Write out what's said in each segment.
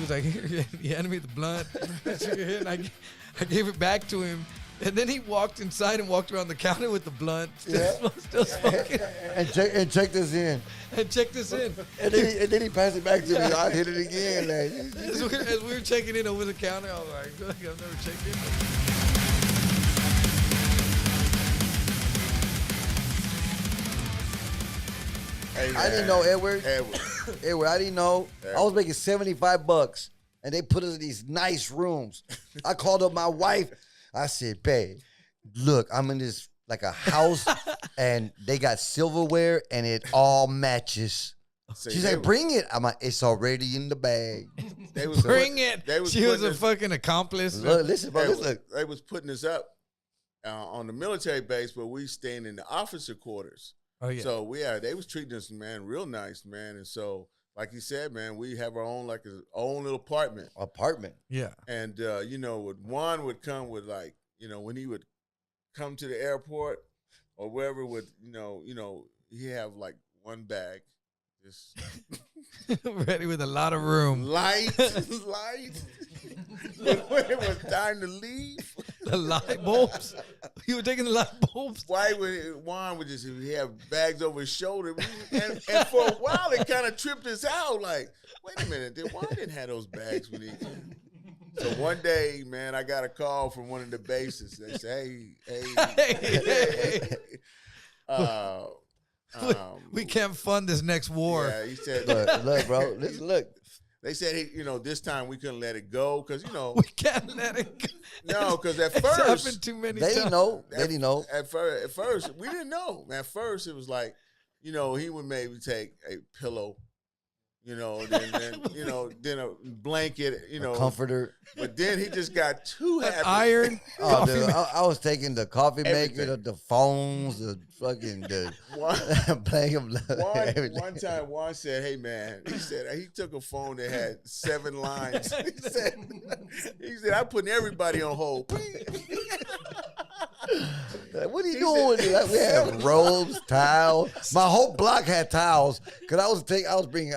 was like, here, he handed me the blunt. And I gave it back to him. And then he walked inside and walked around the counter with the blunt, still smoking. And checked us in. And checked us in. And then he passed it back to me. I hit it again. Like. As we were checking in over the counter, I was like, I've never checked in. Hey, I didn't know, Edward. Edward, I didn't know. I was making $75, and they put us in these nice rooms. I called up my wife. I said, babe, look, I'm in this, like a house, and they got silverware, and it all matches. She's like, bring it. I'm like, it's already in the bag. Bring it. She was a fucking accomplice. Look, listen, bro, look. They was putting us up on the military base, but we staying in the officer quarters. Oh, yeah. So, they was treating us, man, real nice, man. And so, like you said, man, we have our own, like, own little apartment. Yeah. And, Juan would come with, like, when he would come to the airport or wherever with, he have, like, one bag. Just ready with a lot of room. Light. When it was time to leave. The light bulbs? You were taking the light bulbs? Why would Juan would just have bags over his shoulder? And for a while, it kind of tripped us out. Like, wait a minute, Juan didn't have those bags when he came. So one day, man, I got a call from one of the bases. They say, hey. We can't fund this next war. Yeah, he said, look, bro, look. They said, this time we couldn't let it go because, we can't let it go. No, because at first. It's happened too many times. They didn't know. At first, we didn't know. At first, it was like, he would maybe take a pillow, then a blanket, a comforter. But then he just got too happy. Iron. Oh, dude, I was taking the coffee maker, the phones, the fucking blanket. One time, Juan said, "Hey man," he said he took a phone that had 7 lines. He said, "I'm putting everybody on hold." Like, what are you doing? Like, we had robes, towels. My whole block had towels because I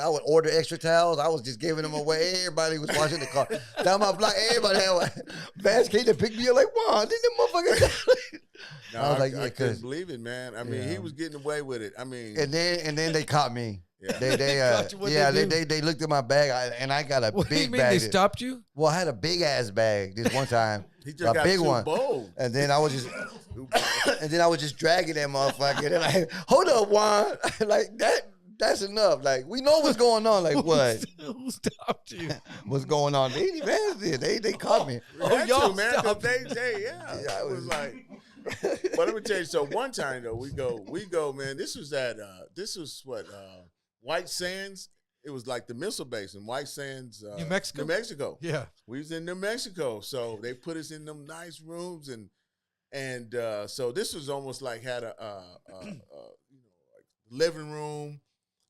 would order extra towels. I was just giving them away. Everybody was washing the car. Down my block, everybody had Vance came to pick me up like, wow, didn't that motherfucker? No, I was like, I couldn't believe it, man. I mean, he was getting away with it. I mean, and then they caught me. Yeah. They looked at my bag and I got a what big do you mean bag. They stopped you? Well, I had a big ass bag this one time. He just got big too one. bold. And then I was just dragging that motherfucker. And like, hold up, Juan. Like that's enough. Like, we know what's going on. Like, what? Who stopped you? What's going on? They caught me. Y'all man. stopped. It was like. But let me tell you. So one time though, we go, man. This was what White Sands. It was like the missile base in White Sands, New Mexico. Yeah, we was in New Mexico, so they put us in them nice rooms, and so this was almost like had a like living room,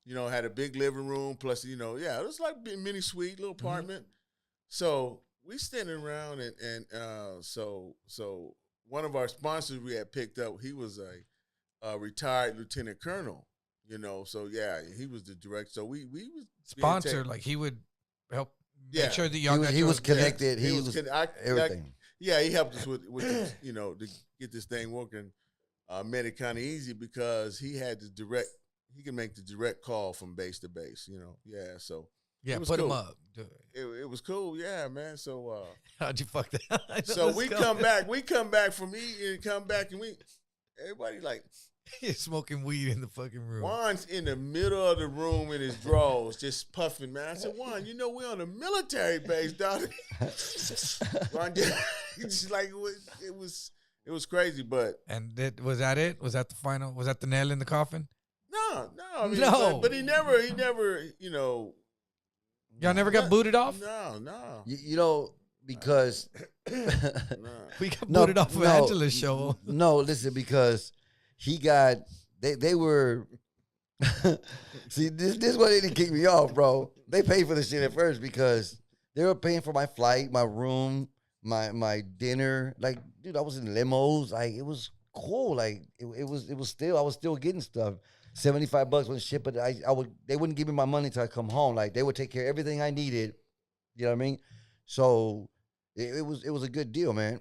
had a big living room plus it was like a mini suite, little apartment. So we standing around and so one of our sponsors we had picked up, he was a retired lieutenant colonel. So yeah, he was the director. So we was sponsor, like he would help make sure that y'all he was connected. He was everything. He helped us with this, to get this thing working. Made it kind of easy because he had he can make the direct call from base to base. Yeah. So yeah, it was put cool. him up. It was cool. Yeah, man. So how'd you fuck that? So we come back from eating and come back and everybody like. He's smoking weed in the fucking room. Juan's in the middle of the room in his drawers, just puffing, man. I said, Juan, we're on a military base, dog. Juan, just like it was crazy, but was that it? Was that the final? Was that the nail in the coffin? No. I mean, no. But he never. Y'all never got booted off? No. Because we got booted off of Angela's show. No, listen, because. They were, see, this why they didn't kick me off, bro. They paid for the shit at first because they were paying for my flight, my room, my dinner. Like, dude, I was in limos. Like, it was cool. Like, it was still, I was still getting stuff. $75 was shit, but they wouldn't give me my money until I come home. Like, they would take care of everything I needed. You know what I mean? So it was a good deal, man.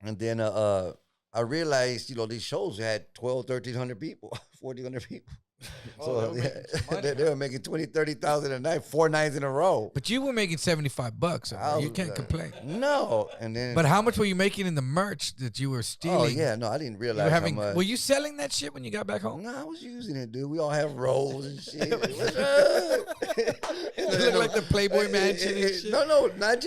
And then I realized, these shows had 1,300 people, 1,400 people. So they were making 20,000, 30,000 a night, 4 nights in a row. But you were making $75. You can't complain. No, and then. But how much were you making in the merch that you were stealing? Oh yeah, no, I didn't realize how much. Were you selling that shit when you got back home? No, I was using it, dude. We all have rolls and shit. What's It looked like the Playboy Mansion and shit. No, not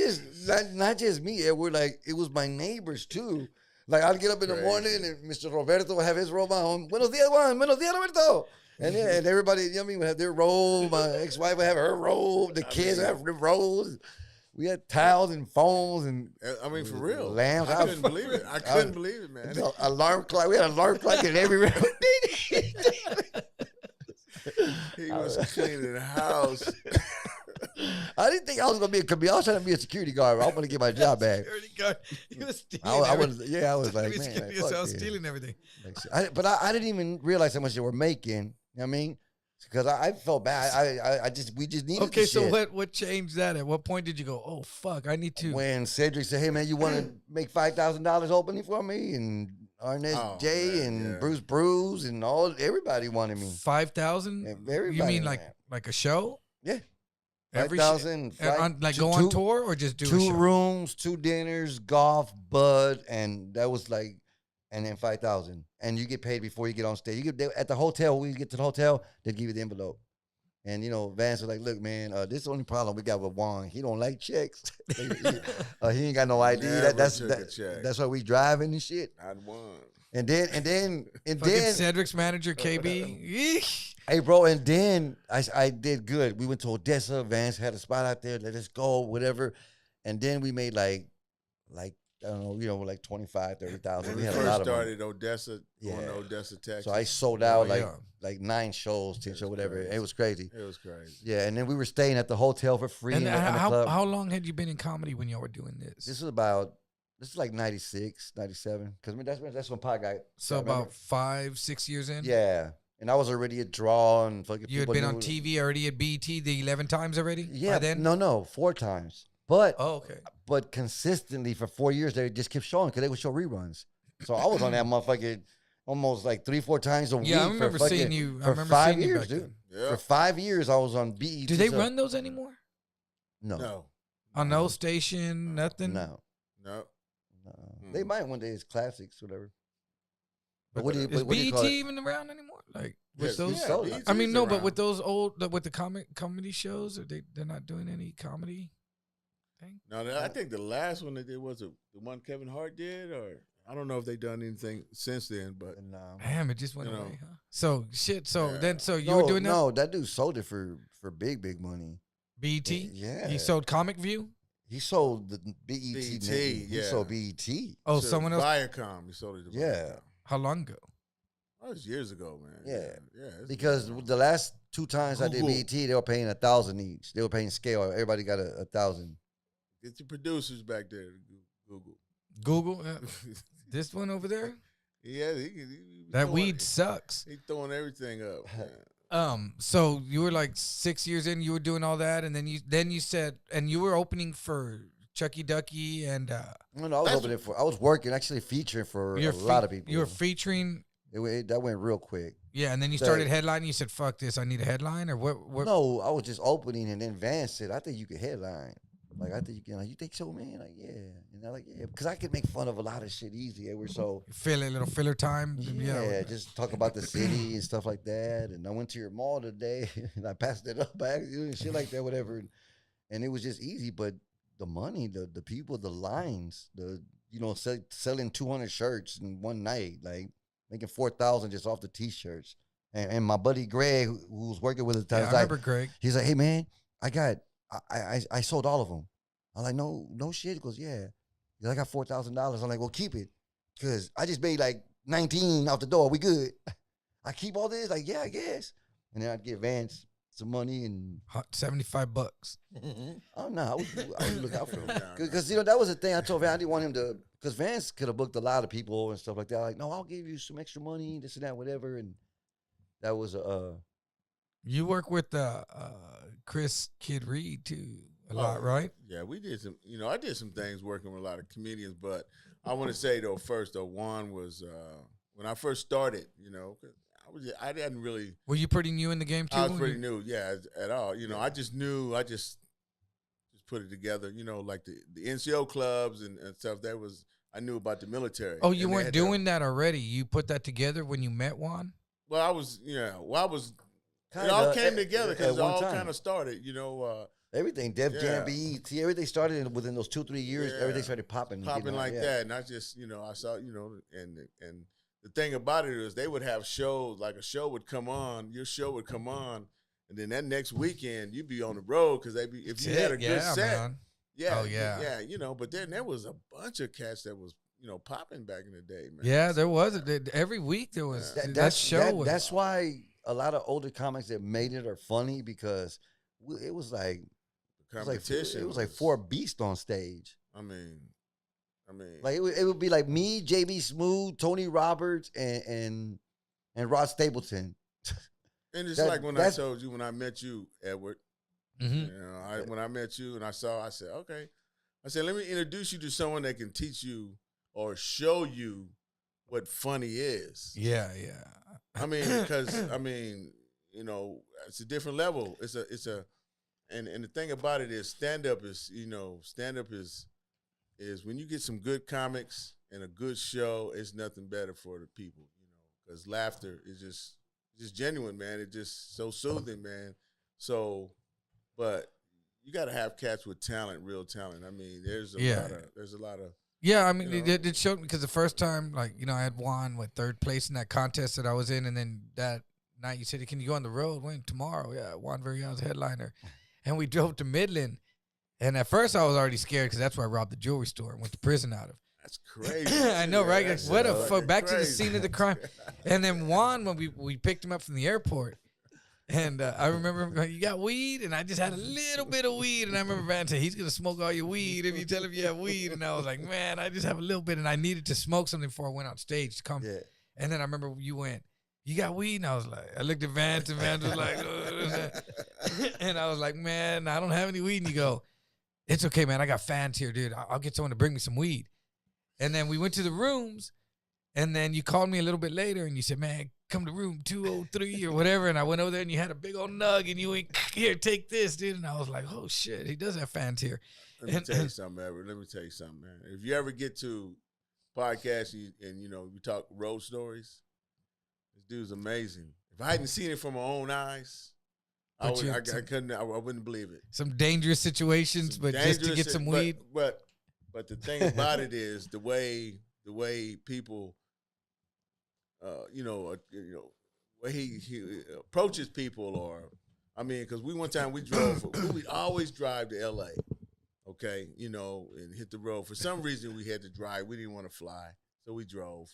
just me. We're like, it was my neighbors too. Like I'd get up in the morning and Mr. Roberto would have his robe on. Buenos dias, Juan. Buenos dias, Roberto. And everybody, would have their robe. My ex-wife would have her robe. The kids would have their robes. We had towels and phones and for real, lamps. I couldn't believe it. I couldn't believe it, man. Alarm clock. We had an alarm clock in every room. He was cleaning the house. I didn't think I was gonna be a comedian. I was trying to be a security guard. I was gonna get my job back. Security guard. He was stealing. I was like, man, I was stealing everything. But I didn't even realize how much they were making. You know what I mean? Because I felt bad. We just needed. Okay, so what changed that? At what point did you go, oh fuck, I need to? When Cedric said, hey man, you want to make $5,000 opening for me? And Arnett J and Bruce and everybody wanted me. 5,000? You mean like a show? Yeah. Every 5,000. Like go on tour or just do 2 rooms, 2 dinners, golf, bud, and that was like, and then 5,000. And you get paid before you get on stage. At the hotel, when you get to the hotel, they give you the envelope. And Vance was like, look, man, this is the only problem we got with Juan. He don't like checks. He ain't got no ID. That's why we driving and shit. Not one. And then Cedric's manager, KB. Hey, bro, and then I did good. We went to Odessa. Vance had a spot out there. Let us go, whatever. And then we made like I don't know, like 25, 30,000. We had a lot of money. Odessa, going to Odessa, Texas. So I sold out like 9 shows, 10 shows, whatever. It was crazy. It was crazy. Yeah, and then we were staying at the hotel for free. And in the club. How long had you been in comedy when y'all were doing this? This is like 96, 97. Because that's when Pop got. So about 5, 6 years in? Yeah. And I was already a draw and fucking. You had been on TV already at BET the 11 times already? Yeah. By then? No, 4 times. But okay. But consistently for 4 years, they just kept showing because they would show reruns. So I was on that motherfucker almost like 3-4 times a week. Yeah, I remember seeing you. For 5 years, dude. Yeah. For 5 years, I was on BET. Do they run those anymore? No. On no station, nothing? No. They might one day. It's classics, whatever. But what do you BET even around anymore? Like with those? Yeah, I mean, no, but with those with the comedy shows, they're not doing any comedy thing. No, I think the last one they did was the one Kevin Hart did, or I don't know if they done anything since then. But damn, it just went away, huh? So shit. So you were doing that? No, that dude sold it for big money. BET. Yeah, he sold Comic View. He sold the BET. He sold BET. Oh, someone else. Viacom. He sold it to Viacom. How long ago? That was years ago, man. Yeah. Because the last 2 times I did BET, they were paying 1,000 each. They were paying scale. Everybody got 1,000. Get your producers back there. Google. This one over there. Yeah, that weed sucks. He throwing everything up. Man. So you were like 6 years in. You were doing all that, and then you said, and you were opening for Chucky Ducky and. No, I was working, actually featuring for a lot of people. You were featuring. That went real quick. Yeah, and then you started headlining. You said, "Fuck this, I need a headline," or what? No, I was just opening, and then Vance said, "I think you could headline." Like, I think you can. Like, you think so, man? Like, yeah. And I'm like, yeah, because I could make fun of a lot of shit easy. We're so little filler time. Yeah, just talk about the city and stuff like that. And I went to your mall today, and I passed it up by accident and shit like that, whatever. And it was just easy, but the money, the people, the lines, selling 200 shirts in one night, like making 4,000 just off the t-shirts. And my buddy Greg, who was working with us, I remember Greg. He's like, hey man, I sold all of them. I'm like, no shit. He goes, yeah. He's like, I got $4,000. I'm like, well, keep it, cause I just made like 19 out the door. We good. I keep all this. Like, yeah, I guess. And then I'd give Vance some money and $75. Oh no, I would look out for him because that was the thing. I told Vance I didn't want him to, because Vance could have booked a lot of people and stuff like that. Like, no, I'll give you some extra money, this and that, whatever. And that was You work with Chris Kid Reed too. a lot, right? Yeah, we did some. I did some things working with a lot of comedians, but I want to say though, Juan was when I first started. 'Cause I didn't really. Were you pretty new in the game too? I was pretty new, yeah, at all. I just knew. I just put it together. Like the NCO clubs and stuff. I knew about the military. Oh, you weren't doing that already. You put that together when you met Juan. Well, I was. It all came together because it all kind of started. Everything, Def Jam, BET, everything started within those 2-3 years. Everything started popping like that, and I just, I saw, and the thing about it is they would have shows, like a show would come on, your show would come on, and then that next weekend you'd be on the road because if you had a good set, man. But then there was a bunch of cats that was popping back in the day, man. Yeah, there was every week there was that show. That's why a lot of older comics that made it are funny because it was like. Competition. It was like 4 beasts on stage. I mean, like it would be like me, JB Smooth, Tony Roberts, and Rod Stapleton. And it's like when I told you when I met you, Edward. Mm-hmm. When I met you and I said, okay. I said, let me introduce you to someone that can teach you or show you what funny is. Yeah. I mean, because it's a different level. It's a. And the thing about it is stand-up is when you get some good comics and a good show, it's nothing better for the people, because laughter is just genuine, man. It's just so soothing, man. So, but you got to have cats with talent, real talent. I mean, there's a lot of. Yeah, I mean, it showed me because the first time, I had Juan with 3rd place in that contest that I was in, and then that night you said, "Can you go on the road?" When tomorrow, yeah, Juan Villareal's headliner. And we drove to Midland. And at first I was already scared because that's where I robbed the jewelry store and went to prison out of. That's crazy. I know, right? That's What the fuck? Back crazy. to the scene of the crime. And then Juan, when we picked him up from the airport, and I remember him going, "You got weed?" And I just had a little bit of weed. And I remember Vance said, "He's going to smoke all your weed if you tell him you have weed." And I was like, man, I just have a little bit. And I needed to smoke something before I went on stage to come. Yeah. And then I remember you went, "You got weed?" And I was like, I looked at Vance, and Vance was like, and I was like, man, I don't have any weed. And you go, "It's okay, man. I got fans here, dude. I'll get someone to bring me some weed." And then we went to the rooms, and then you called me a little bit later, and you said, "Man, come to room 203 or whatever." And I went over there, and you had a big old nug, and you went, "Here, take this, dude." And I was like, oh, shit, he does have fans here. Let me tell you something, Edward. Let me tell you something, man. If you ever get to podcasts and we talk road stories, this dude's amazing. If I hadn't seen it from my own eyes, I wouldn't believe it. Some dangerous situations, but just to get some weed. But the thing about it is the way people, way he approaches people, or because one time we always drive to LA, okay, and hit the road. For some reason we had to drive. We didn't want to fly, so we drove.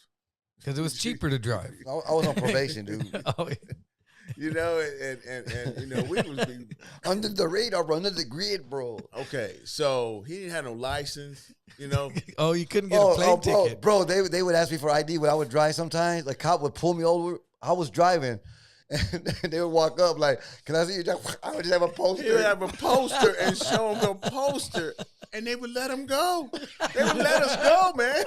Because it was cheaper to drive. I was on probation, dude. Oh, yeah. And we was under the radar, under the grid, bro. Okay, so he didn't have no license, Oh, you couldn't get a plane ticket. Bro, they would ask me for ID when I would drive sometimes. Like, cop would pull me over. I was driving. And they would walk up like, "Can I see you drive?" I would just have a poster. He would have a poster and show him the poster, and they would let him go. They would let us go, man.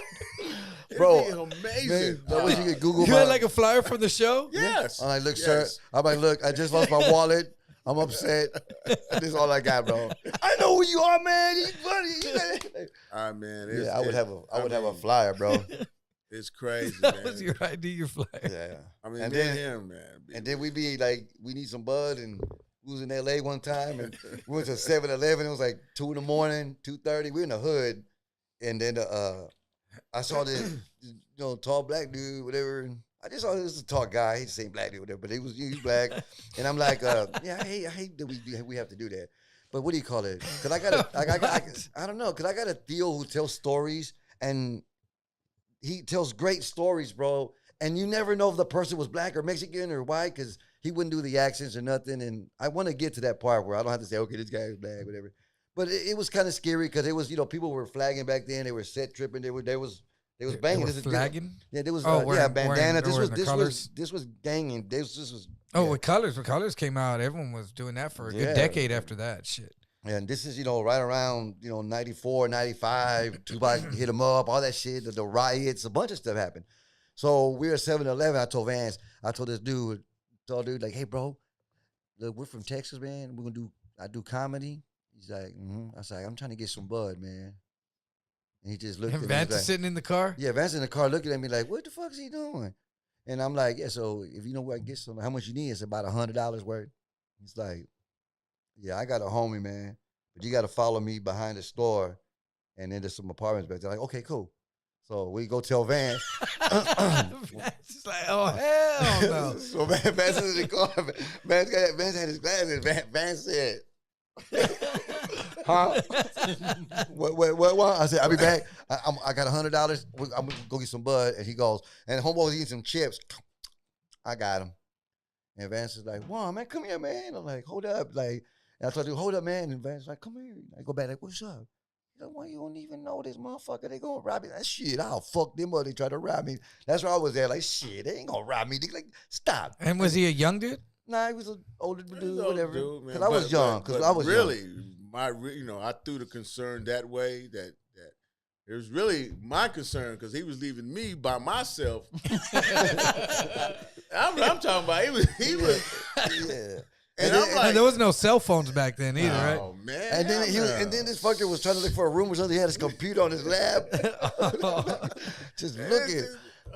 Bro, it'd be amazing. That way you could Google. You had like a flyer from the show? Yes. I'm like, "Look, sir." I'm like, "Look, I just lost my wallet. I'm upset. This is all I got, bro." "I know who you are, man. He's funny." Man. I would have a flyer, bro. It's crazy, That man. was your ID, your flyer. Yeah. And then him, man. And then we'd be like, "We need some bud," and we was in LA one time, and we went to 7-Eleven. It was like 2 a.m, 2:30. We in the hood, and then I saw this, tall black dude, whatever. And I just saw this was a tall guy. He's the same black dude, whatever, but he's black. And I'm like, yeah, I hate that we have to do that. But what do you call it? Because I don't know. Because I got a Theo who tells stories, and he tells great stories, bro. And you never know if the person was black or Mexican or white, because he wouldn't do the accents or nothing. And I want to get to that part where I don't have to say, okay, this guy is black, whatever. But it was kind of scary because it was, people were flagging back then. They were set tripping. They was banging. They were flagging? Yeah, there was Wearing bandana. the This was ganging. This was. Oh, with colors. When colors came out, everyone was doing that for a good decade after that shit. And this is, right around, 94, 95, Tupac hit him up, all that shit, the riots, a bunch of stuff happened. So we were at 7-Eleven. I told Vance, I told this dude, like, hey, bro, look, we're from Texas, man. I do comedy. He's like, I was like, I'm trying to get some bud, man. And he just looked at me. Vance is like, sitting in the car? Yeah, Vance in the car looking at me like, what the fuck is he doing? And I'm like, yeah, so if you know where I can get some, how much you need? It's about $100 worth. He's like, yeah, I got a homie, man, but you got to follow me behind the store, and then there's some apartments back there. Like, okay, cool. So we go tell Vance. Vance is like, oh, hell no. So Vance is in the car. Vance had his glasses. Vance said, huh? What? I said, I'll be back. I got $100. I'm gonna go get some bud. And he goes, and homeboy was eating some chips. I got him. And Vance is like, Juan, man, come here, man. I'm like, hold up. Like, and I told him, hold up, man. And Vance is like, come here. I go back, like, what's up? He's like, why you don't even know this motherfucker? They gonna rob me. That shit, I'll fuck them up. They try to rob me. That's where I was there. Like, shit, they ain't gonna rob me. They like, stop. And was he a young dude? Nah, he was an older dude, whatever. Because I But was young. Because I was really, young. I threw the concern that way. That it was really my concern because he was leaving me by myself. I'm talking about he was. Yeah. And I'm like, and there was no cell phones back then either, right? Oh man! And then this fucker was trying to look for a room or something. He had his computer on his lap, just looking.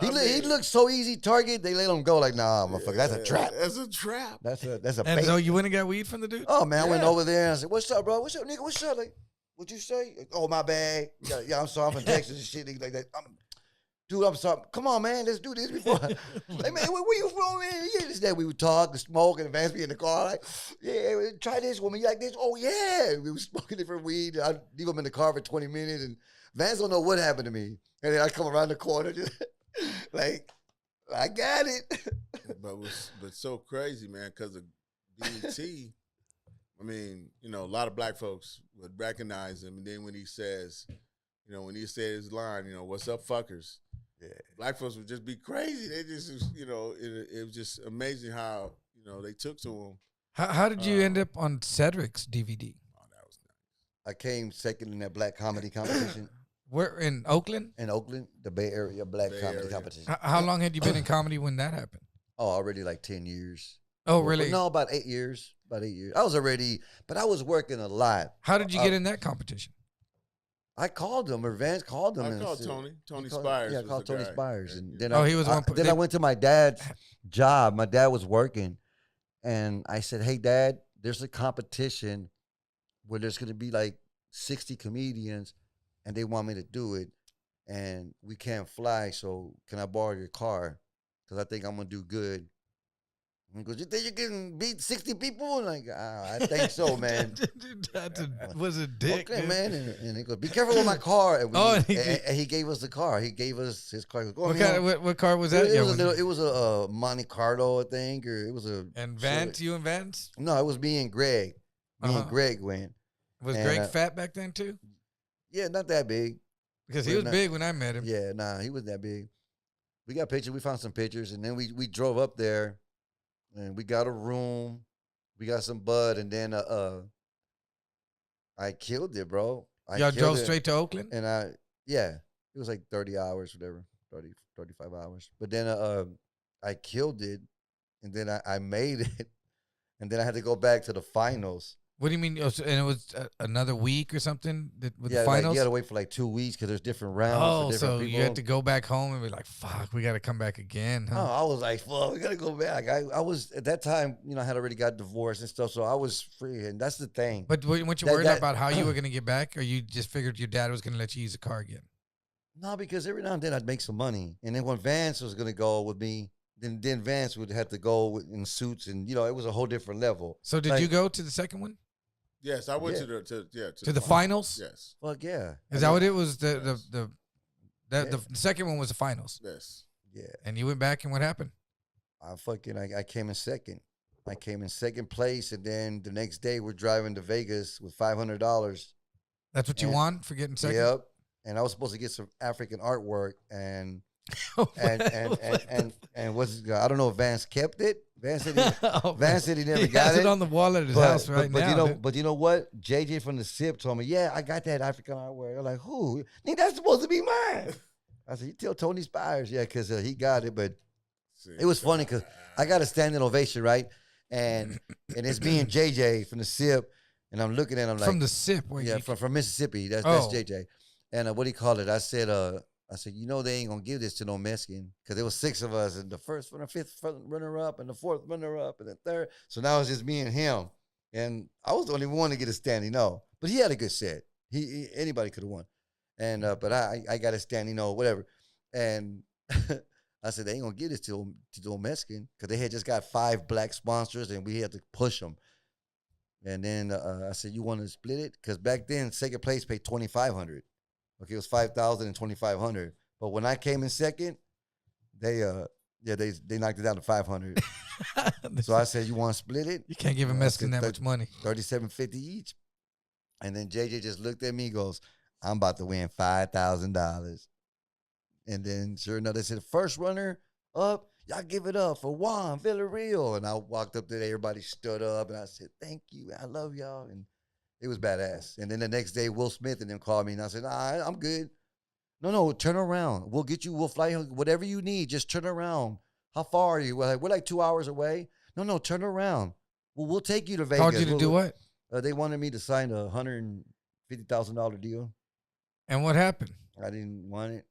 He looked so easy target. They let him go. Like, nah, motherfucker, that's a trap. That's a trap. That's a And bait. so you went and got weed from the dude? Oh man, I went over there and I said, "What's up, bro? What's up, nigga? What's up? Like, what'd you say? Oh, my bad. Yeah, I'm sorry. I'm from Texas and shit nigga, like that. Dude, I'm sorry. Come on, man. Let's do this before. Like, man, where you from, man? Yeah, this that we would talk and smoke and Vance be in the car. Like, yeah, try this woman. You like this? Oh, yeah. We were smoking different weed. I'd leave him in the car for 20 minutes and Vance don't know what happened to me. And then I come around the corner just like, I got it. But so crazy, man, because of BET. I mean, a lot of black folks would recognize him. And then when he says, when he said his line, what's up, fuckers? Yeah. Black folks would just be crazy. They just, it was just amazing how, they took to him. How did you end up on Cedric's DVD? Oh, that was nice. I came second in that black comedy competition. Where, in Oakland? In Oakland, the Bay Area black comedy competition. How long had you been in comedy when that happened? Oh, already like 10 years. Oh, really? No, about 8 years. About 8 years. I was already, but I was working a lot. How did you get in that competition? I called him, or Vance called him. I called Tony. Tony Spires. Yeah, I called Tony Spires. And then he was one. Then I went to my dad's job. My dad was working. And I said, hey, Dad, there's a competition where there's going to be like 60 comedians, and they want me to do it. And we can't fly, so can I borrow your car? Because I think I'm going to do good. And he goes, you think you can beat 60 people? And like, I think so, man. Was a dick, okay, dude. man. And he goes, be careful with my car. And, and he gave us the car. He gave us his car. He goes, what car was that? It was a Monte Carlo, I think, or it was a. And Vance, you and Vance? No, it was me and Greg. Me and Greg went. Was Greg fat back then too? Yeah, not that big. Because he was big when I met him. Yeah, nah, he wasn't that big. We got pictures. We found some pictures, and then we drove up there, and we got a room. We got some bud, and then I killed it, bro. Y'all drove straight to Oakland? And it was like 30 hours, whatever, 30, 35 hours. But then I killed it, and then I made it, and then I had to go back to the finals. What do you mean? And it was another week or something with the finals? Like you got to wait for like 2 weeks because there's different rounds. Oh, for different so people. you had to go back home and be like, fuck, we got to come back again, huh? Oh, I was like, fuck, we got to go back. I was, at that time, I had already got divorced and stuff, so I was free, and that's the thing. But weren't you worried about how you were going to get back, or you just figured your dad was going to let you use the car again? No, because every now and then I'd make some money. And then when Vance was going to go with me, then Vance would have to go in suits, and, it was a whole different level. So did you go to the second one? Yes, I went to the finals. Yes. Fuck yeah. Is that what it was? The second one was the finals. Yes. Yeah. And you went back, and what happened? I came in second. I came in second place, and then the next day we're driving to Vegas with $500. That's what you won for getting second? Yep. And I was supposed to get some African artwork, and And what's I don't know if Vance kept it. Vance said he never he got has it on the wall at his house right now. But you know what? JJ from the SIP told me, yeah, I got that African artwork. I'm like, who? Nigga, that's supposed to be mine. I said, you tell Tony Spires, yeah, because he got it. But it was funny because I got a standing ovation, right? And it's me and JJ from the SIP, and I'm looking at him like from the SIP, from Mississippi. That's JJ. And what do you call it? I said, you know they ain't gonna give this to no Mexican because there was 6 of us, and the first, the fifth runner up, and the 4th runner up, and the 3rd. So now it's just me and him, and I was the only one to get a standing O. But he had a good set. He anybody could have won, and but I got a standing O, whatever. And I said they ain't gonna give this to no Mexican because they had just got 5 black sponsors, and we had to push them. And then I said, you want to split it? Because back then, second place paid $2,500. Okay, it was $5,000 and $2,500. But when I came in second, they knocked it down to $500. So I said, you want to split it? You can't give a Mexican that much money. $37.50 each. And then JJ just looked at me, goes, I'm about to win $5,000. And then sure enough, they said, first runner up, y'all give it up for Juan Villareal. And I walked up there, everybody stood up, and I said, thank you, I love y'all. And it was badass. And then the next day, Will Smith and them called me, and I said, nah, I'm good. No, turn around. We'll fly whatever you need. Just turn around. How far are you? We're like 2 hours away. No, turn around. Well, we'll take you to Vegas. Told you to do what? They wanted me to sign a $150,000 deal. And what happened? I didn't want it.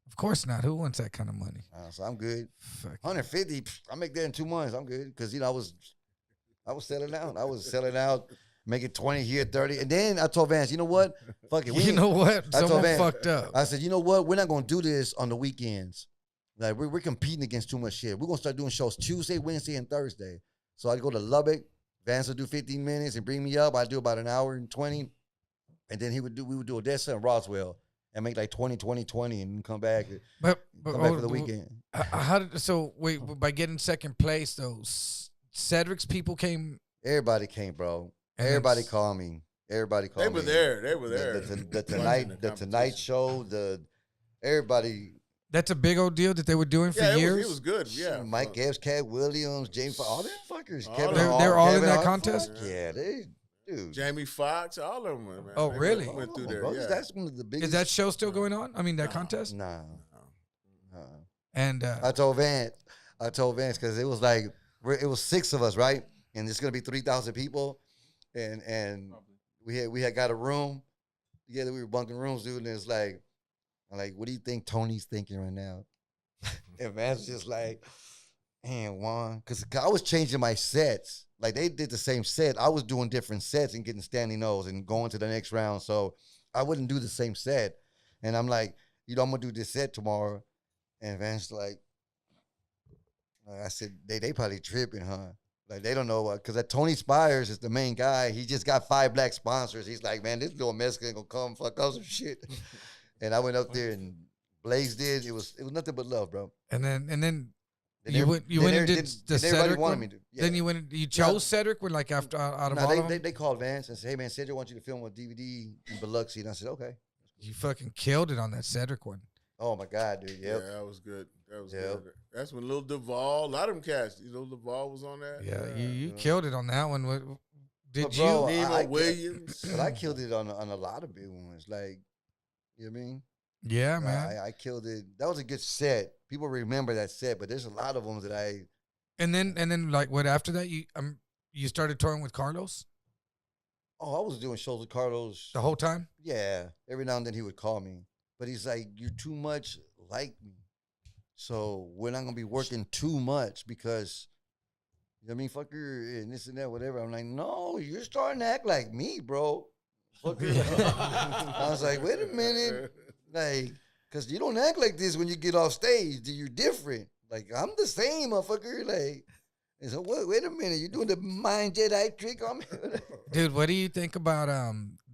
Of course not. Who wants that kind of money? So I'm good. Fuck. 150, I make that in 2 months. I'm good because I was selling out. I was selling out, making 20 here, 30, and then I told Vance, you know what? Fuck it. You know what? Someone Vance, fucked up. I said, you know what? We're not gonna do this on the weekends. Like we're competing against too much shit. We're gonna start doing shows Tuesday, Wednesday, and Thursday. So I go to Lubbock. Vance would do 15 minutes and bring me up. I'd do about an hour and 20, and then we would do Odessa and Roswell. And make like 20, 20, 20 and come back. Come back for the weekend. Wait, by getting second place though, Cedric's people came. Everybody came, bro. Everybody called me. Everybody called me. They were there. The Tonight Show. Everybody. That's a big old deal that they were doing for years. It was good. Yeah, Mike Epps, Cat Williams, James, all them fuckers. They're all in that contest. Yeah, dude. Jamie Foxx, all of them, man. Oh, really? Went through there. Bro, Yeah. that's one of the biggest. Is that show still going on? I mean, that contest? No. And I told Vance because it was 6 of us, right? And it's gonna be 3,000 people, and we had got a room together. We were bunking rooms, dude. And it's like, I'm like, what do you think Tony's thinking right now? And Vance was just like, man, Juan, because I was changing my sets. Like, they did the same set. I was doing different sets and getting standing O's and going to the next round. So I wouldn't do the same set. And I'm like, I'm going to do this set tomorrow. And Vance like, I said, they probably tripping, huh? Like, they don't know what, because Tony Spires is the main guy. He just got 5 black sponsors. He's like, man, this little Mexican going to come fuck up some shit. And I went up there and Blaze did. It was nothing but love, bro. And then you went and did the Cedric one? Me to, yeah. Then you chose Cedric when, like, after out of all of them? They called Vance and said, hey, man, Cedric wants you to film a DVD in Biloxi. And I said, okay. You fucking killed it on that Cedric one. Oh, my God, dude. Yep. Yeah, that was good. Good. That's when Lil Duval, a lot of them cats, Lil Duval was on that. Yeah, you killed it on that one. Did bro, you? Nemo Williams. But I killed it on a lot of big ones. Like, you know what I mean? Yeah, man. I killed it. That was a good set. People remember that set, but there's a lot of them that I. And then like what after that you started touring with Carlos? Oh, I was doing shows with Carlos the whole time. Yeah, every now and then he would call me, but he's like, "You're too much like me, so we're not gonna be working too much because." You know what I mean, fucker, and this and that, whatever. I'm like, no, you're starting to act like me, bro. Fucker. I was like, wait a minute. Like, because you don't act like this when you get off stage. You're different. Like, I'm the same, motherfucker. Like, and so, wait a minute. You're doing the mind Jedi trick on me? Dude, what do you think about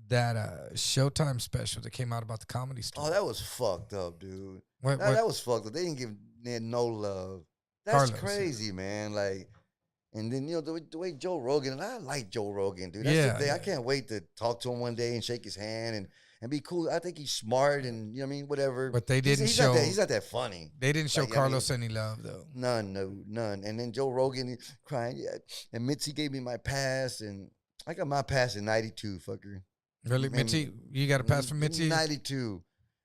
that Showtime special that came out about the Comedy Store? Oh, that was fucked up, dude. That was fucked up. They didn't give Ned no love. That's Carlos, crazy, man. Like, and then, you know, the way Joe Rogan, and I like Joe Rogan, dude. That's the thing. I can't wait to talk to him one day and shake his hand and be cool. I think he's smart and, you know what I mean, whatever. But they didn't he's show. He's not that funny. They didn't show Like, Carlos any love, though. None. And then Joe Rogan crying, yeah. And Mitzi gave me my pass, and I got my pass in 92, fucker. Really? And Mitzi? You got a pass from Mitzi? 92.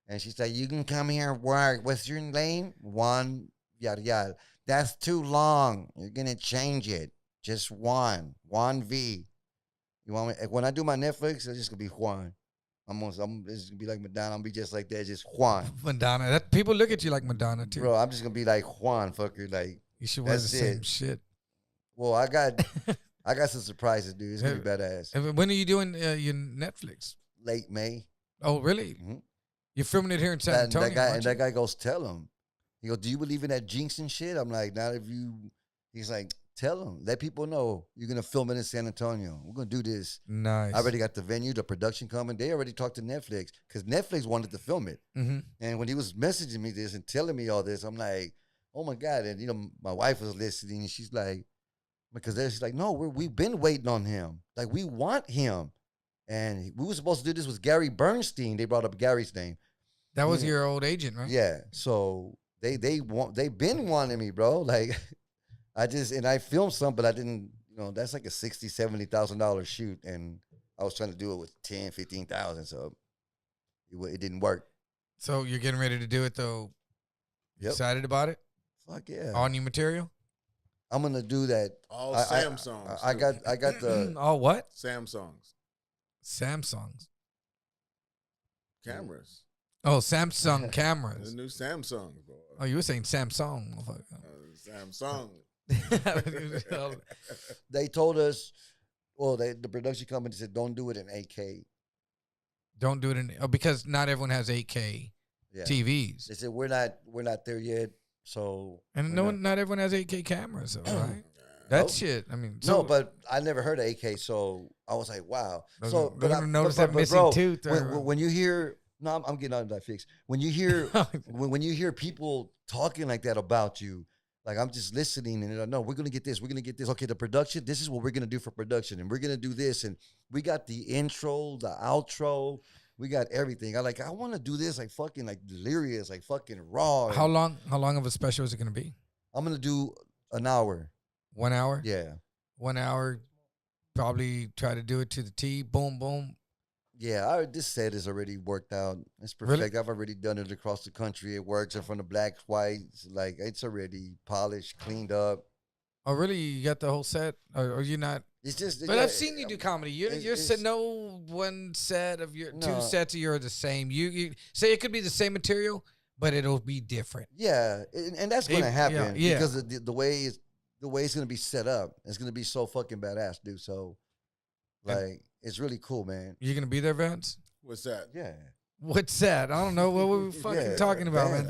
And she's like, you can come here and work. What's your name? Juan, yada, yada. That's too long. You're going to change it. Just Juan. Juan V. You want me? When I do my Netflix, it's just going to be Juan. It's going to be like Madonna. I'm going to be just like that, just Juan. Madonna. People look at you like Madonna, too. Bro, I'm just going to be like Juan, fucker. Like, you should wear the same shit. Well, I got some surprises, dude. It's going to be badass. When are you doing your Netflix? Late May. Oh, really? Mm-hmm. You're filming it here in San Antonio, that guy goes, tell him. He goes, do you believe in that jinx and shit? I'm like, not if you. He's like, tell him. Let people know you're going to film it in San Antonio. We're going to do this. Nice. I already got the venue, the production coming. They already talked to Netflix because Netflix wanted to film it. Mm-hmm. And when he was messaging me this and telling me all this, I'm like, oh, my God. And, you know, my wife was listening, and she's like, because she's like, no, we've been waiting on him. Like, we want him. And we were supposed to do this with Gary Bernstein. They brought up Gary's name. That was your old agent, right? Yeah. So they've been wanting me, bro. Like I filmed some, but I didn't, you know, that's like a $60,000-$70,000 shoot. And I was trying to do it with 10, 15,000. So it didn't work. So you're getting ready to do it though. Yep. Excited about it? Fuck yeah. All new material? I'm going to do that. All Samsungs. I got the. All what? Samsungs. Cameras. Oh, Samsung cameras. The new Samsung, bro. Oh, you were saying Samsung. Samsung. They told us, well, the production company said, don't do it in 8K. Don't do it because not everyone has 8K TVs. They said, we're not there yet. So. And not everyone has 8K cameras, though, right? That shit. I mean, no, but I never heard of 8K, so I was like, wow. So, but I noticed that missing tooth. When you hear. No, I'm getting out of that fix. When you hear when you hear people talking like that about you, like I'm just listening and they're like, no, we're gonna get this, we're gonna get this. Okay, the production, this is what we're gonna do for production, and we're gonna do this, and we got the intro, the outro, we got everything. I want to do this like fucking like delirious, like fucking raw. How long of a special is it gonna be? I'm gonna do an hour. 1 hour? Yeah. 1 hour. Probably try to do it to the T. Boom, boom. Yeah, this set is already worked out. It's perfect. Really? I've already done it across the country. It works in front of blacks, whites. Like, it's already polished, cleaned up. Oh, really? You got the whole set? Or you not? It's just. But I've seen you do comedy. You're said no one set of your two sets of yours are the same. You say it could be the same material, but it'll be different. Yeah, and that's gonna happen because of the way it's gonna be set up. It's gonna be so fucking badass, dude. So, like. It's really cool, man. You gonna be there, Vance? What's that? Yeah. What's that? I don't know. What were we fucking talking about, man?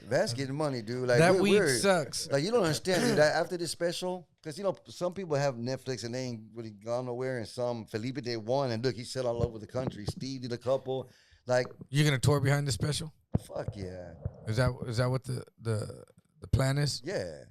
Vance getting money, dude. Like that week sucks. Like you don't understand, dude. That after this special, because you know some people have Netflix and they ain't really gone nowhere, and some Felipe did one, and look, he said all over the country. Steve did a couple. Like you gonna tour behind the special? Fuck yeah. Is that what the plan is? Yeah.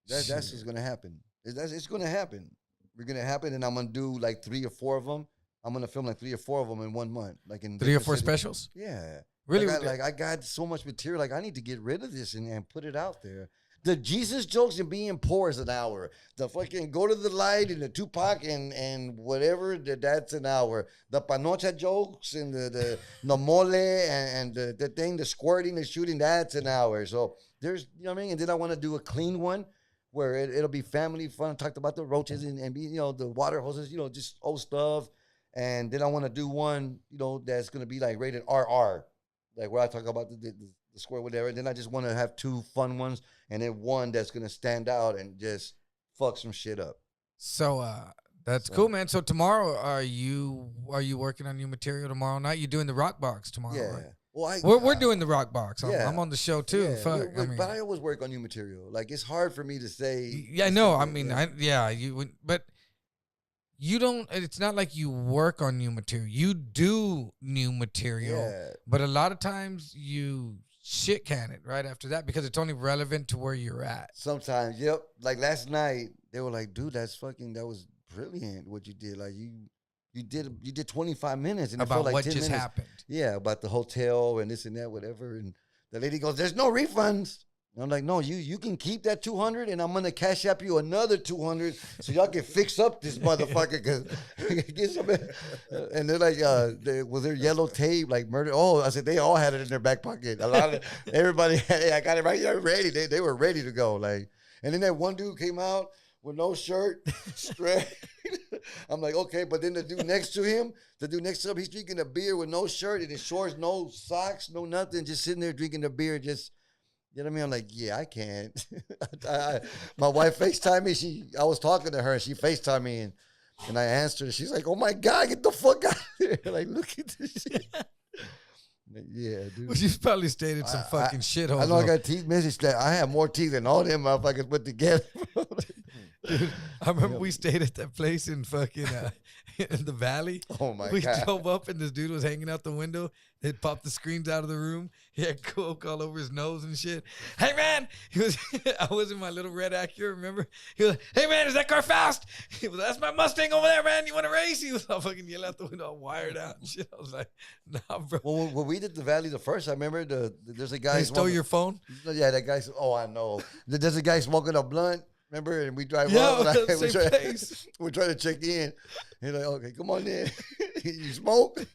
That's just gonna happen. It's gonna happen. We're gonna happen, and I'm gonna do like 3 or 4 of them. I'm gonna film like 3 or 4 of them in 1 month, like in 3 or 4 specials. Yeah, really. I got so much material. Like I need to get rid of this and put it out there. The Jesus jokes and being poor is an hour. The fucking go to the light and the Tupac and whatever that's an hour. The panocha jokes and the mole and the thing, the squirting, the shooting, that's an hour. So there's, you know what I mean. And then I want to do a clean one. Where it'll be family fun. Talked about the roaches and be, you know, the water hoses, you know, just old stuff. And then I want to do one, you know, that's going to be like rated RR. Like where I talk about the square, whatever. And then I just want to have 2 fun ones. And then one that's going to stand out and just fuck some shit up. So that's cool, man. So tomorrow, are you working on new material tomorrow night? You're doing the Rock Box tomorrow, yeah. right? Well, we're doing the Rock Box. Yeah. I'm on the show too. Yeah, Fuck. but I always work on new material. Like it's hard for me to say. Yeah, I know. I mean, but you don't. It's not like you work on new material. You do new material. Yeah. But a lot of times you shit can it right after that because it's only relevant to where you're at. Sometimes, yep. Like last night, they were like, "Dude, that was brilliant. What you did. Like you you did 25 minutes and it about felt like what 10 just minutes. happened. Yeah, about the hotel and this and that, whatever. And the lady goes, "There's no refunds." And I'm like, "No, you can keep that 200, and I'm gonna cash app you another 200 so y'all can fix up this motherfucker." And they're like, "Was there yellow tape like murder?" Oh, I said they all had it in their back pocket. A lot of everybody had it. I got it right here, ready. They were ready to go. Like, and then that one dude came out with no shirt, straight. I'm like, okay, but then the dude next to him, he's drinking a beer with no shirt and his shorts, no socks, no nothing, just sitting there drinking the beer, just. You know what I mean? I'm like, yeah, I can't. My wife FaceTimed me. I was talking to her, and she FaceTimed me, and I answered. She's like, "Oh my God, get the fuck out of here!" Like, look at this shit. Like, yeah, dude. Well, you probably stayed at some fucking shithole. I know I got teeth message that I have more teeth than all them motherfuckers put together. Dude, I remember we stayed at that place in fucking in the valley. Oh my We God. drove up and this dude was hanging out the window. They'd popped the screens out of the room. He had coke all over his nose and shit. Hey man, I was in my little red Acura, remember? He was like, "Hey man, is that car fast?" He was, "That's my Mustang over there, man. You want to race?" He was all fucking yelling out the window, all wired out and shit. I was like, "Nah, bro." Well, when we did the valley the first, I remember there's a guy. They stole your phone? Yeah, that guy. Oh, I know. There's a guy smoking a blunt. Remember, and we drive Yeah, up. And same place. we're trying to check in. He's like, "Okay, come on in." You smoke?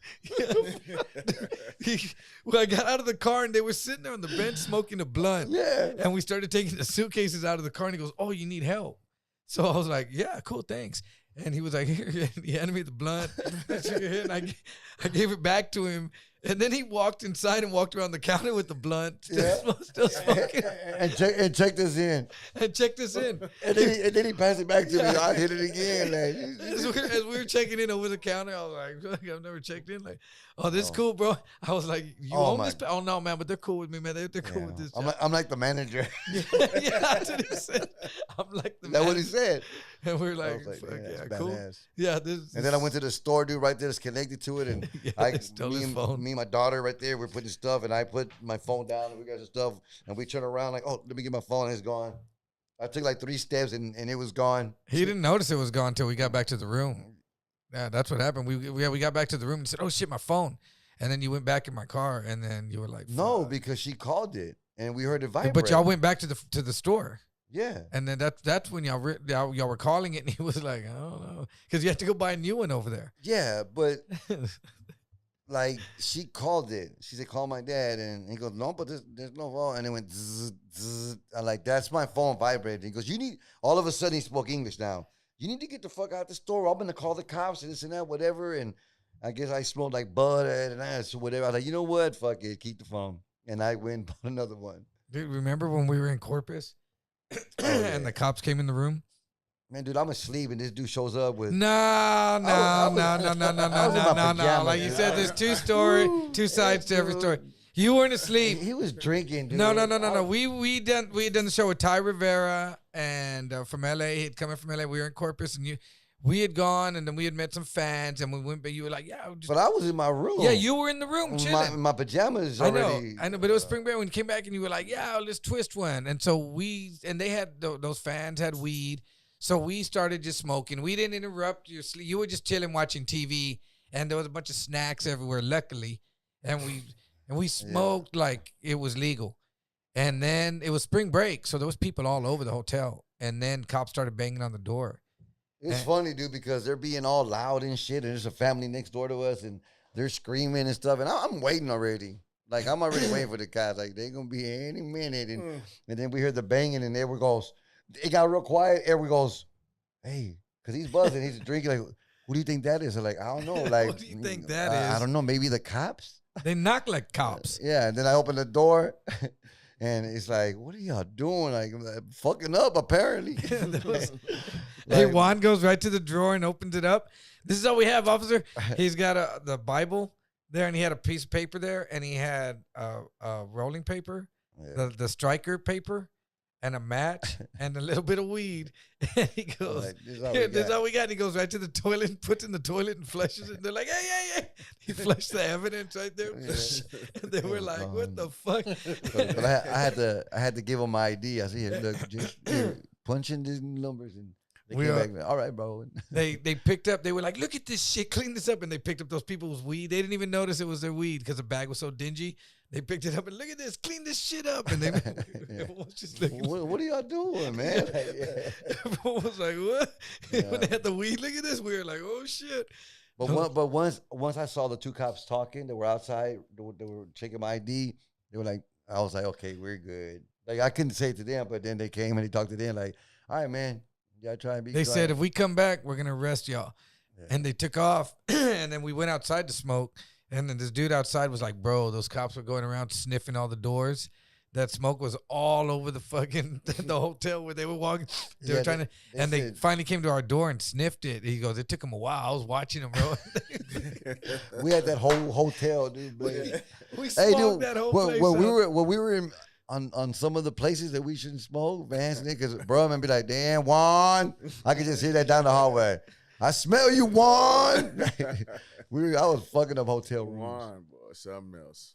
Well, I got out of the car and they were sitting there on the bench smoking a blunt. Yeah. And we started taking the suitcases out of the car and he goes, "Oh, you need help?" So I was like, "Yeah, cool, thanks." And he was like, "Here," he handed me the blunt. And I gave it back to him. And then he walked inside and walked around the counter with the blunt, still smoking. and checked us in. And checked us in. And then he passed it back to me. I hit it again. Like, As we were checking in over the counter, I was like, "I've never checked in." Like, "Oh, this is cool, bro." I was like, "You own this?" Oh, no, man, but they're cool with me, man. They're cool with this. I'm like the manager. Yeah, that's what he said. I'm like the That's what he said. And we're like, Fuck, yeah, cool. badass. Yeah, And then I went to the store, dude, right there that's connected to it. And they stole his phone. me and my daughter right there, we're putting stuff, and I put my phone down, and we got some stuff, and we turn around like, "Oh, let me get my phone," and it's gone. I took like 3 steps, and it was gone. He didn't notice it was gone until we got back to the room. Yeah, that's what happened. We got back to the room and said, "Oh shit, my phone." And then you went back in my car, and then you were like, No, "Fuck." because she called it, and we heard it vibrate. But y'all went back to the store. Yeah. And then that's when y'all were calling it, and he was like, "I don't know," because you had to go buy a new one over there. Yeah, but like she called it. She said, "Call my dad," and he goes, "No, but there's no phone." And it went zzz, zzz. I'm like, "That's my phone vibrating." He goes, "You need." All of a sudden, he spoke English now. "You need to get the fuck out the store. I'm gonna call the cops and this and that, whatever." And I guess I smelled like butter and ass or whatever. I was like, "You know what? Fuck it, keep the phone." And I went and bought another one. Dude, remember when we were in Corpus and the cops came in the room? Man, dude, I'm asleep and this dude shows up with No. was in my pajamas, Like you dude. said, there's two sides to every story. You weren't asleep. He was drinking, dude. No. We had done the show with Ty Rivera and from LA. He'd come in from LA. We were in Corpus, and we had gone, and then we had met some fans, and we went. But you were like, "Yeah." But I was in my room. Yeah, you were in the room chilling. My pajamas I know, already. but it was spring break when you came back, and you were like, "Yeah, let's twist one." And so they had those fans had weed. So we started just smoking. We didn't interrupt your sleep. You were just chilling, watching TV, and there was a bunch of snacks everywhere, luckily. And we smoked like it was legal. And then it was spring break, so there was people all over the hotel. And then cops started banging on the door. It's funny, dude, because they're being all loud and shit, and there's a family next door to us, and they're screaming and stuff. And I'm waiting already. Like, I'm already waiting for the cops. Like, they're going to be here any minute. And then we hear the banging, and Edward goes, it got real quiet. Edward goes, "Hey," because he's buzzing. He's drinking. Like, "What do you think that is?" I'm like, "I don't know." Like, What do you think that is? I don't know. Maybe the cops? They knock like cops. Yeah. And then I open the door, and it's like, "What are y'all doing?" Like, I'm like, fucking up, apparently. Hey, Juan goes right to the drawer and opens it up. "This is all we have, officer." He's got the Bible there, and he had a piece of paper there, and he had rolling paper, the striker paper, and a match, and a little bit of weed. And he goes, Like, this "This is all we got." And he goes right to the toilet and puts in the toilet and flushes it. And they're like, "Hey." He flushed the evidence right there. And they were like, "What the fuck?" But I had to give him my ID. I said, "Here, look, just punch in these numbers." And They came back, all right, bro. They picked up. They were like, "Look at this shit. Clean this up." And they picked up those people's weed. They didn't even notice it was their weed because the bag was so dingy. They picked it up and look at this. Clean this shit up. And they was just like, what are y'all doing, man? Everyone was like, "What?" When they had the weed, look at this. We were like, "Oh shit." But once I saw the two cops talking, they were outside. They were checking my ID. They were like, I was like, okay, we're good. Like I couldn't say it to them, but then they came and they talked to them like, all right, man. Yeah, try and be. They said, if we come back, we're gonna arrest y'all. Yeah. And they took off, and then we went outside to smoke. And then this dude outside was like, bro, those cops were going around sniffing all the doors. That smoke was all over the fucking the hotel where they were walking. They were trying to, and they finally came to our door and sniffed it. He goes, it took them a while. I was watching them, bro. We had that whole hotel, dude. We smoked that whole place. When we were in, on some of the places that we shouldn't smoke, Vance, because bro, man, be like, damn, Juan, I could just hear that down the hallway. I smell you, Juan. I was fucking up hotel rooms. Juan, boy, something else.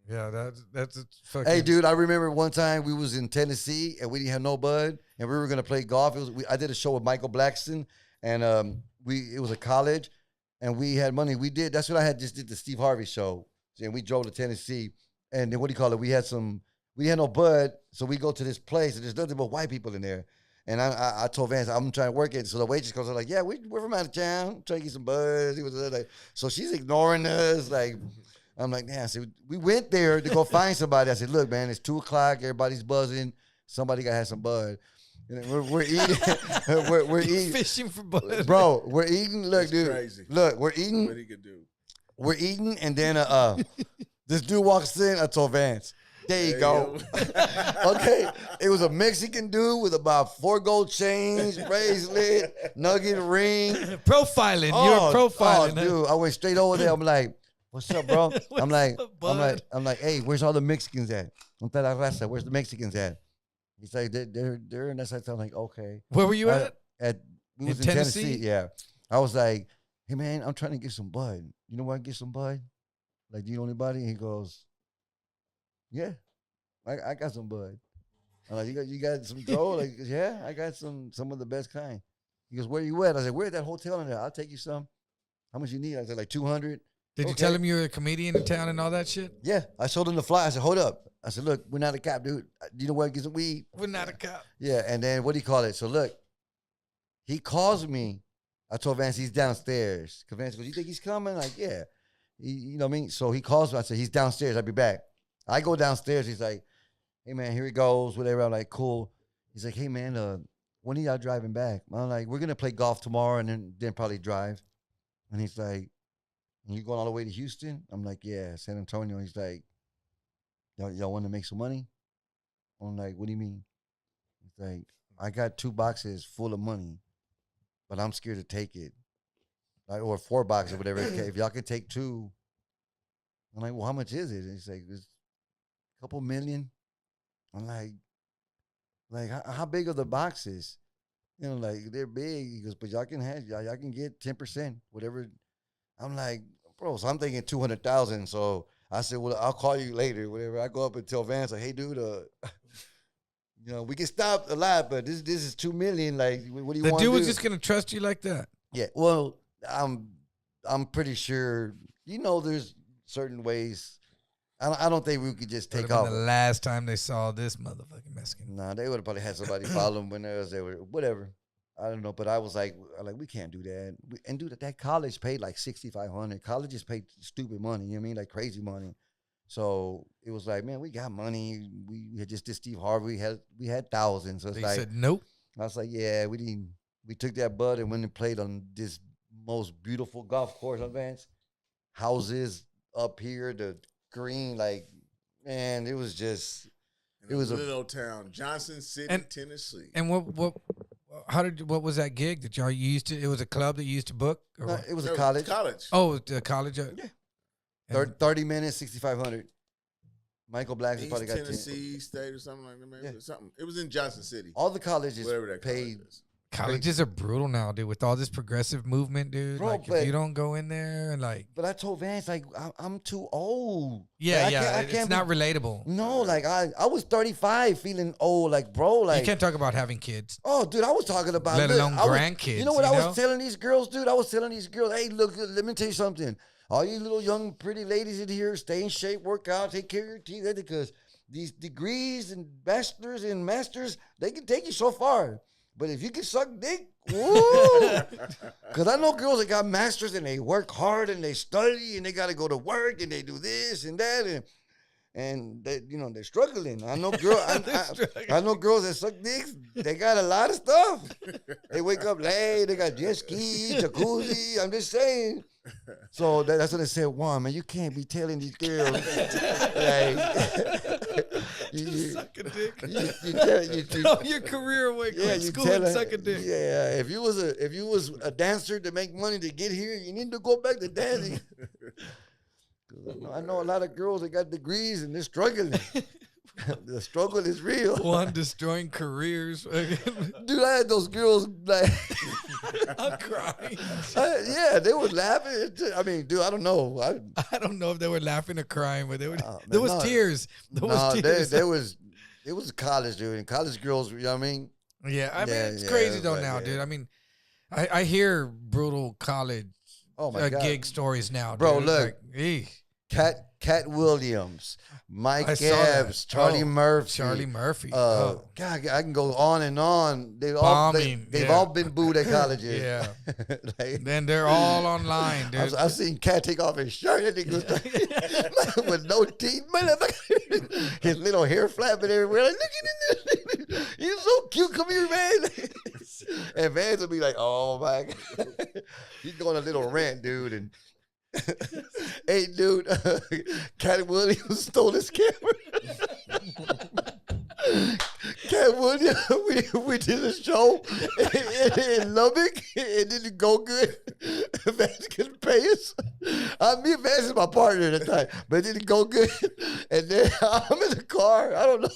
Yeah, that's a fucking. Hey, dude, I remember one time we was in Tennessee and we didn't have no bud, and we were gonna play golf. I did a show with Michael Blackston, and it was a college, and we had money. That's what I had just did the Steve Harvey show, and we drove to Tennessee, and then we had no bud, so we go to this place, and there's nothing but white people in there. And I told Vance, I'm trying to work it. So the waitress goes like, yeah, we're from out of town, trying to get some buzz. He was like, so she's ignoring us. Like, I'm like, damn. So we went there to go find somebody. I said, look, man, it's 2:00. Everybody's buzzing. Somebody got to have some bud. And we're eating. we're eating. Fishing for bud. Bro, we're eating. Look, dude. Crazy. Look, we're eating. What he could do. We're eating, and then this dude walks in. I told Vance, there you go. Okay. It was a Mexican dude with about 4 gold chains, bracelet, nugget ring. Profiling. You're profiling. Oh, dude. I went straight over there. I'm like, what's up, bro? I'm like, hey, where's all the Mexicans at? Where's the Mexicans at? He's like, they're in that side. I'm like, okay. Where were you at? We was in Tennessee. Yeah. I was like, hey man, I'm trying to get some bud. You know where I can get some bud? Like, do you know anybody? And he goes, yeah, I got some bud. I'm like, you got some dro? Like, yeah, I got some of the best kind. He goes, where you at? I said, we're at that hotel in there. I'll take you some. How much you need? I said, like 200. Did you tell him you were a comedian in town and all that shit? Yeah, I showed him the fly. I said, hold up. I said, look, we're not a cop, dude. You know where to get some weed? We're not a cop. Yeah, and then what do you call it? So look, he calls me. I told Vance he's downstairs. Because Vance goes, you think he's coming? Like, yeah. You know what I mean? So he calls me. I said, he's downstairs. I'll be back. I go downstairs. He's like, hey, man, here he goes, whatever. I'm like, cool. He's like, hey, man, when are y'all driving back? I'm like, we're going to play golf tomorrow and then probably drive. And he's like, and you going all the way to Houston? I'm like, yeah, San Antonio. He's like, y'all want to make some money? I'm like, what do you mean? He's like, I got 2 boxes full of money, but I'm scared to take it. Like, or 4 boxes or whatever. If y'all could take 2. I'm like, well, how much is it? And he's like, it's a couple million. I'm like, how big are the boxes? You know, like, they're big. He goes, but y'all can get 10%, whatever. I'm like, bro, so I'm thinking 200,000. So I said, well, I'll call you later, whatever. I go up and tell Vance, like, hey, dude, you know, we can stop a lot, but this is 2 million. Like, what do you want to do? The dude was just gonna trust you like that. Yeah. Well, I'm pretty sure, you know, there's certain ways. I don't think we could just take off. The last time they saw this motherfucking Mexican. Nah, they would have probably had somebody follow them when they were whatever. I don't know, but I was like, we can't do that. And dude, that college paid like $6,500. Colleges paid stupid money. You know what I mean? Like crazy money. So it was like, man, we got money. We had just did Steve Harvey. We had thousands. So it's they said nope. I was like, yeah, we didn't. We took that bud and went and played on this most beautiful golf course on Vance. Houses up here, the green, like, man, it was just. It was a little town, Johnson City, Tennessee. And what was that gig that y'all used to? It was a club that you used to book? Or no, it was a college. Oh, the college? Yeah. 30 minutes, 6,500. Michael Blackston probably got Tennessee State or something like that. Maybe something. It was in Johnson City. All the colleges paid Colleges are brutal now, dude, with all this progressive movement, dude. Bro, like, if you don't go in there and like... But I told Vance, like, I'm too old. Yeah, like, yeah, I can't it's not relatable. No, like, I was 35 feeling old, like, bro, like... You can't talk about having kids. Oh, dude, I was talking about... Let alone grandkids, you know what I was telling these girls, dude? I was telling these girls, hey, look, let me tell you something. All you little young pretty ladies in here, stay in shape, work out, take care of your teeth, because these degrees and bachelors and masters, they can take you so far. But if you can suck dick, woo! Because I know girls that got masters and they work hard and they study and they got to go to work and they do this and that and they, you know, they're struggling. I know I know girls that suck dicks. They got a lot of stuff. They wake up late. They got jet ski, jacuzzi. I'm just saying. So that's what I said. Juan, man, you can't be telling these girls. Like, you suck a dick. You throw your career away. Yeah, school and suck a dick. Yeah, if you was a dancer to make money to get here, you need to go back to dancing. I know a lot of girls that got degrees and they're struggling. The struggle is real. One destroying careers. Dude, I had those girls like I'm crying. Yeah, they were laughing. I mean, dude, I don't know. I don't know if they were laughing or crying, but they were. There was tears. There was tears. It was college, dude, and college girls. You know what I mean? Yeah, I mean it's crazy though now, dude. I mean, I hear brutal college gig stories now, bro. Dude. Look, like, Cat Williams, Mike Epps, Charlie Murphy. God, I can go on and on. They've all been booed at colleges. Yeah. Like, then they're all online, dude. I've seen Cat take off his shirt with no teeth. His little hair flapping everywhere. Like, look at this. He's so cute. Come here, man. And Vance will be like, oh, my God. He's going a little rant, dude. And hey, dude, Cat Williams stole his camera. Cat Williams, we did a show in Lubbock. It didn't go good. Vance couldn't pay us. Me and Vance is my partner at the time, but it didn't go good. And then I'm in the car. I don't know.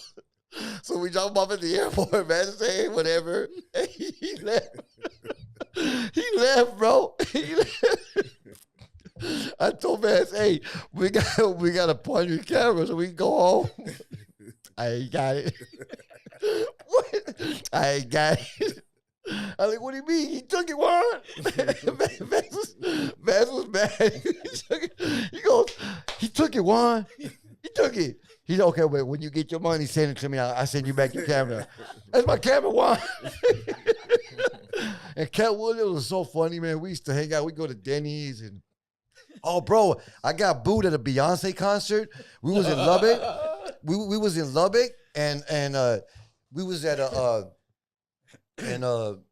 So we drop him off at the airport. Vance said, hey, whatever. And he left. He left, bro. He left. I told Vance, hey, we got to point your camera so we can go home. I ain't got it. What? I ain't got it. I'm like, what do you mean? He took it, Warren. Vance was mad. He goes, he took it, Warren. He took it. He's okay, wait, when you get your money, send it to me. I'll send you back your camera. That's my camera, Warren. And Cat Williams was so funny, man. We used to hang out. We go to Denny's and oh, bro, I got booed at a Beyonce concert. We was in Lubbock. We was in Lubbock, and we was at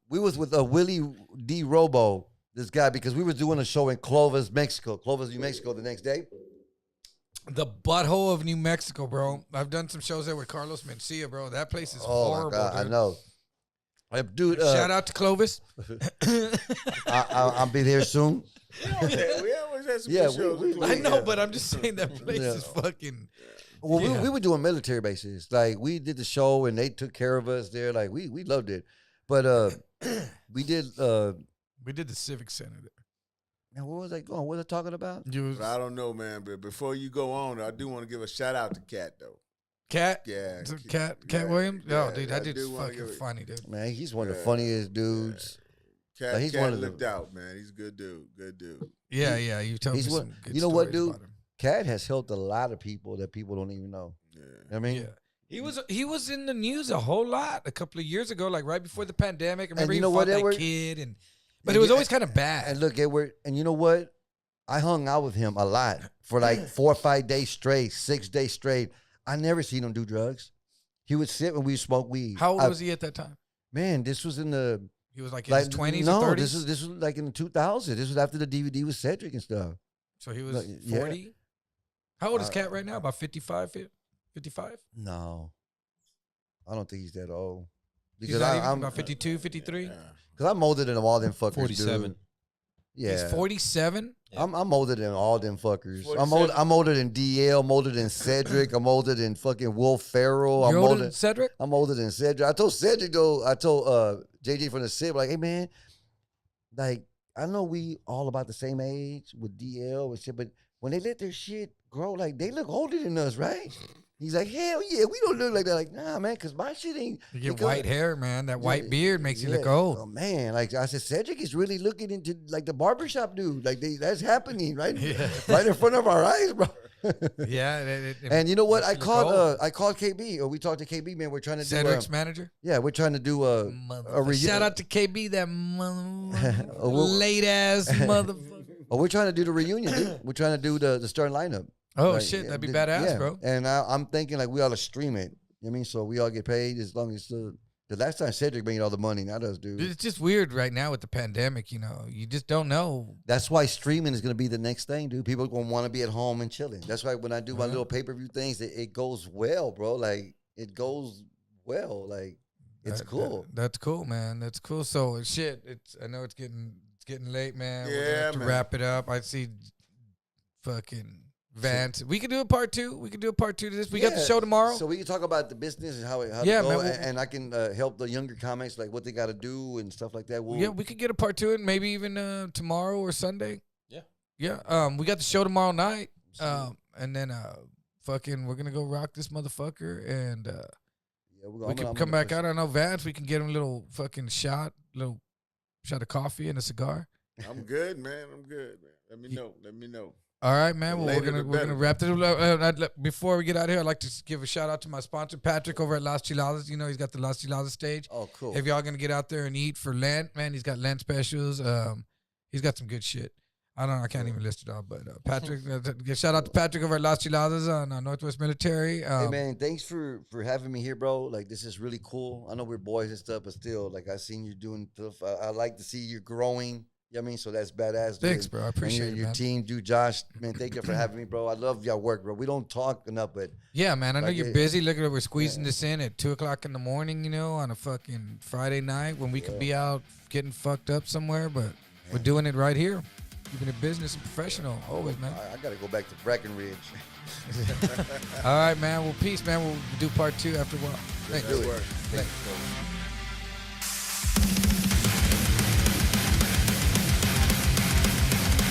we was with Willie D. Robo, this guy, because we were doing a show in Clovis, New Mexico, the next day. The butthole of New Mexico, bro. I've done some shows there with Carlos Mencia, bro. That place is horrible. My God, dude. I know. Dude, shout out to Clovis. I'll be there soon. We always had some good shows. I know, but I'm just saying that place is fucking. Well, we were doing military bases. Like, we did the show and they took care of us there. Like, we loved it. But we did the Civic Center there. Now, what was I going? What was I talking about? I don't know, man. But before you go on, I do want to give a shout out to Cat, though. Cat? Yeah. Cat Williams? Yeah, dude, that dude's fucking funny, dude. Man, he's one of the funniest dudes. Cat looked out, man. He's a good dude. Good dude. Yeah, you told me some good You know what, dude? about him. Cat has helped a lot of people that people don't even know. Yeah. I mean, he was in the news a whole lot a couple of years ago, like right before the pandemic. I remember he fought that kid, but it was always kind of bad. And look, Edward, and you know what? I hung out with him a lot for like 4 or 5 days straight, 6 days straight. I never seen him do drugs. He would sit when we smoke weed. How old was he at that time? Man, this was in the... He was like in his 20s or 30s? No, this was like in the 2000s. This was after the DVD with Cedric and stuff. So he was 40? Yeah. How old is Cat right now? About 55? 55? No. I don't think he's that old. Because I'm about 52, 53? Because I'm older than all them fuckers, 47. Dude. Yeah. He's 47? Yeah. I'm older than all them fuckers. 47. I'm older than DL. I'm older than Cedric. I'm older than fucking Will Ferrell. You're older than Cedric? I'm older than Cedric. I told Cedric, though, JJ from the SIP, like, hey man, like I know we all about the same age with DL and shit, but when they let their shit grow, like they look older than us, right? He's like, hell yeah, we don't look like that. Like, nah, man, because my shit ain't. You get white hair, man. That white beard makes you look old. Oh man, like I said, Cedric is really looking into like the barbershop dude. Like that's happening right in front of our eyes, bro. Yeah, and you know what? I called KB, or we talked to KB, man. We're trying to do Cedric's manager. Yeah, we're trying to do a shout out to KB, that late ass motherfucker. Oh, we're trying to do the reunion, dude. We're trying to do the starting lineup. Oh like, shit, that'd be badass, bro. And I'm thinking like we ought to stream it. You know what I mean, so we all get paid as long as the last time Cedric made all the money, not us, dude. It's just weird right now with the pandemic. You know, you just don't know. That's why streaming is gonna be the next thing, dude. People are gonna want to be at home and chilling. That's why when I do my little pay-per-view things, it goes well, bro. Like it goes well. Like it's cool. That's cool, man. That's cool. So shit, I know it's getting late, man. Yeah, we're gonna have to wrap it up. I see fucking Vance. We can do a part 2. We can do a part 2 to this. We got the show tomorrow. So we can talk about the business and how to go. Man, and I can help the younger comics, like what they got to do and stuff like that. We could get a part 2 and maybe even tomorrow or Sunday. Yeah. Yeah. We got the show tomorrow night. And then fucking we're going to go rock this motherfucker. And we can come back out. I know Vance, we can get him a little fucking shot of coffee and a cigar. I'm good, man. Let me know. All right, man. Well, we're gonna wrap it up. Before we get out of here, I'd like to give a shout out to my sponsor, Patrick, over at Las Chiladas. You know, he's got the Las Chiladas stage. Oh, cool. If y'all gonna get out there and eat for Lent, man, he's got Lent specials. He's got some good shit. I can't even list it all, but Patrick, shout out to Patrick over at Las Chiladas on Northwest Military. Hey man, thanks for having me here, bro. Like this is really cool. I know we're boys and stuff, but still, like I seen you doing stuff. I like to see you growing. You know what I mean? So that's badass. Thanks, bro. I appreciate it, your team, dude, Josh, man, thank you for having me, bro. I love y'all work, bro. We don't talk enough, but yeah, man, I know you're busy. Look at it, we're squeezing this in at 2:00 in the morning, you know, on a fucking Friday night when we could be out getting fucked up somewhere, but we're doing it right here. Keeping it business and professional always, man. I gotta go back to Breckenridge. All right, man. Well, peace, man. We'll do part 2 after a while. Thanks. Thanks.